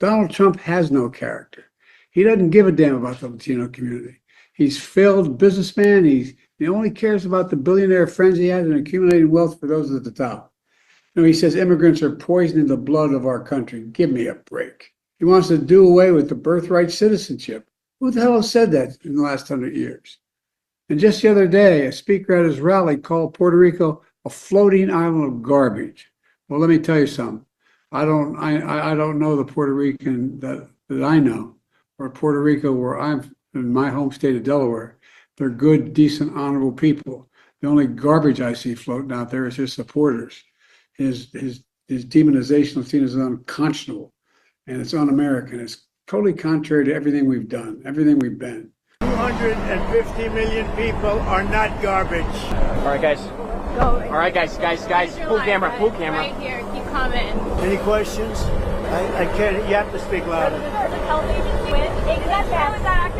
Donald Trump has no character. He doesn't give a damn about the Latino community. He's failed businessman. He only cares about the billionaire friends he has and accumulating wealth for those at the top. He says immigrants are poisoning the blood of our country. Give me a break. He wants to do away with the birthright citizenship. Who the hell has said that in the last 100 years? And just the other day, a speaker at his rally called Puerto Rico a floating island of garbage. Well, let me tell you something. I don't know the Puerto Rican that I know, or Puerto Rico where I'm in my home state of Delaware. They're good, decent, honorable people. The only garbage I see floating out there is his supporters. His demonization of Latinos is unconscionable, and it's un-American. It's totally contrary to everything we've done, everything we've been. 250 million people are not garbage. All right, guys. Go. All right, guys. Pull camera. Right here. Keep commenting. Any questions? I can't. You have to speak louder.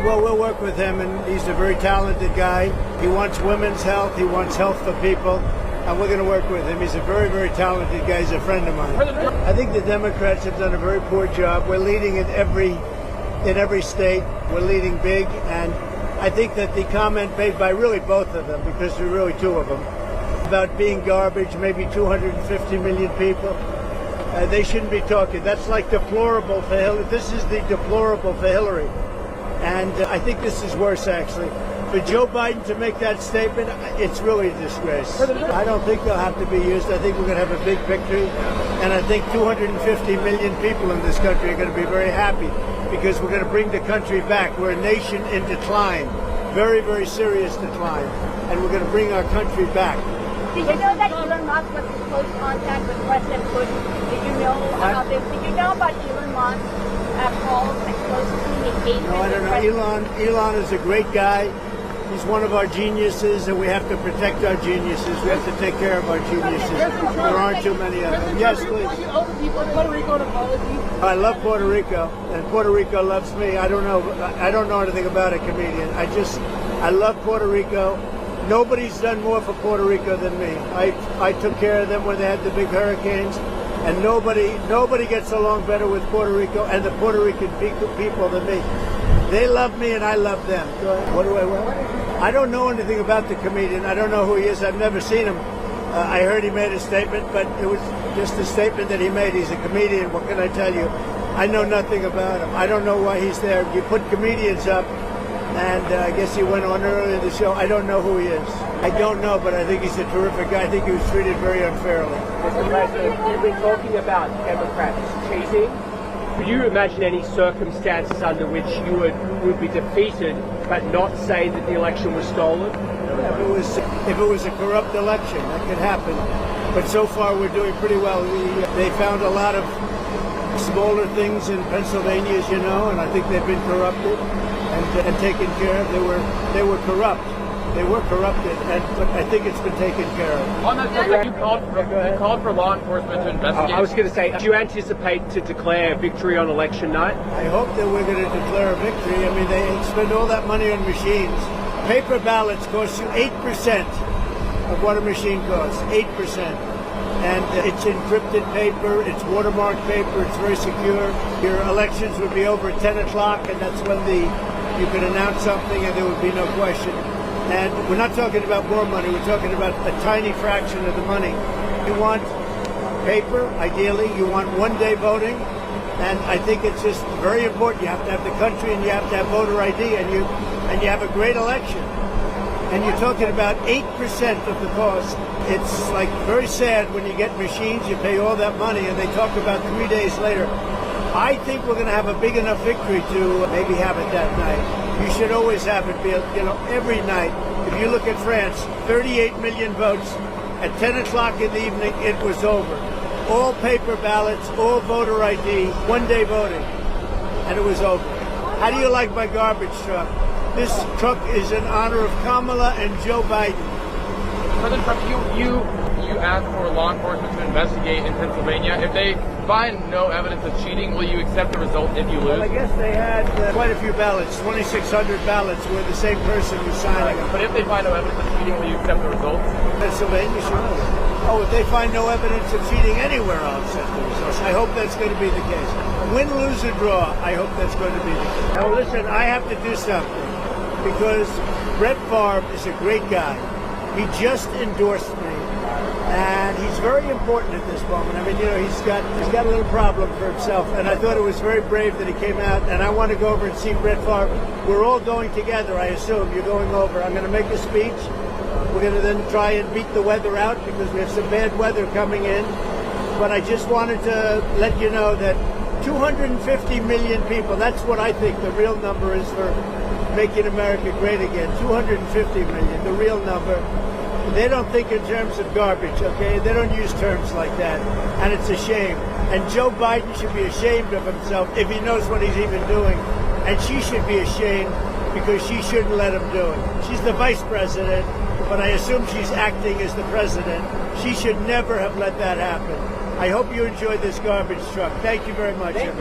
Well, we'll work with him, and he's a very talented guy. He wants women's health. He wants health for people, and we're going to work with him. He's a very, very talented guy. He's a friend of mine. I think the Democrats have done a very poor job. We're leading in every state. We're leading big, and I think that the comment made by really both of them, because there are really two of them, about being garbage, maybe 250 million people, they shouldn't be talking. That's like deplorable for Hillary. This is the deplorable for Hillary. And I think this is worse, actually. For Joe Biden to make that statement, it's really a disgrace. I don't think they'll have to be used. I think we're going to have a big victory. And I think 250 million people in this country are going to be very happy because we're going to bring the country back. We're a nation in decline, very, very serious decline. And we're going to bring our country back. Did you know that Elon Musk was in close contact with President Bush? Did you know about this? Did you know about Elon Musk's calls and close communication? No, I don't know. Elon is a great guy. He's one of our geniuses, and we have to protect our geniuses. We have to take care of our geniuses. There aren't too many of them. Yes, please. I love Puerto Rico, and Puerto Rico loves me. I don't know anything about a comedian. I love Puerto Rico. Nobody's done more for Puerto Rico than me. I took care of them when they had the big hurricanes, and nobody gets along better with Puerto Rico and the Puerto Rican people than me. They love me and I love them. What do I want? I don't know anything about the comedian. I don't know who he is. I've never seen him. I heard he made a statement, but it was just a statement that he made. He's a comedian. What can I tell you? I know nothing about him. I don't know why he's there. You put comedians up, and I guess he went on earlier in the show. I don't know who he is. I don't know, but I think he's a terrific guy. I think he was treated very unfairly. Mr. President, you've been talking about Democrats cheating. Could you imagine any circumstances under which you would be defeated but not say that the election was stolen? If it was a corrupt election, that could happen. But so far we're doing pretty well. They found a lot of smaller things in Pennsylvania, as you know, and I think they've been corrupted and taken care of. They were corrupt. They were corrupted, but I think it's been taken care of. On that subject, you called for law enforcement to investigate. I was going to say, do you anticipate to declare victory on election night? I hope that we're going to declare a victory. I mean, they spend all that money on machines. Paper ballots cost you 8% of what a machine costs, 8%. And it's encrypted paper, it's watermarked paper, it's very secure. Your elections would be over at 10 o'clock, and that's when you could announce something and there would be no question. And we're not talking about more money, we're talking about a tiny fraction of the money. You want paper, ideally, you want one-day voting, and I think it's just very important. You have to have the country and you have to have voter ID, and you have a great election. And you're talking about 8% of the cost. It's like very sad when you get machines, you pay all that money, and they talk about 3 days later. I think we're going to have a big enough victory to maybe have it that night. You should always have it, every night. If you look at France, 38 million votes. At 10 o'clock in the evening, it was over. All paper ballots, all voter ID, one-day voting, and it was over. How do you like my garbage truck? This truck is in honor of Kamala and Joe Biden. President Trump, you asked for law enforcement to investigate in Pennsylvania. If they find no evidence of cheating, will you accept the result if you lose? Well, I guess they had quite a few ballots, 2,600 ballots where the same person was signing them. But if they find no evidence of cheating, will you accept the results? Pennsylvania, sure. Oh, if they find no evidence of cheating anywhere, I'll accept the results. I hope that's going to be the case. Win, lose, or draw, I hope that's going to be the case. Now, listen, I have to do something because Brett Favre is a great guy. He just endorsed me, and he's very important at this moment. I mean, you know, he's got a little problem for himself, and I thought it was very brave that he came out. And I want to go over and see Brett Favre. We're all going together, I assume. You're going over. I'm going to make a speech. We're going to then try and beat the weather out because we have some bad weather coming in. But I just wanted to let you know that 250 million people, that's what I think the real number is for making America great again. 250 million, the real number. They don't think in terms of garbage, okay? They don't use terms like that. And it's a shame. And Joe Biden should be ashamed of himself if he knows what he's even doing. And she should be ashamed because she shouldn't let him do it. She's the vice president, but I assume she's acting as the president. She should never have let that happen. I hope you enjoyed this garbage truck. Thank you very much, everybody.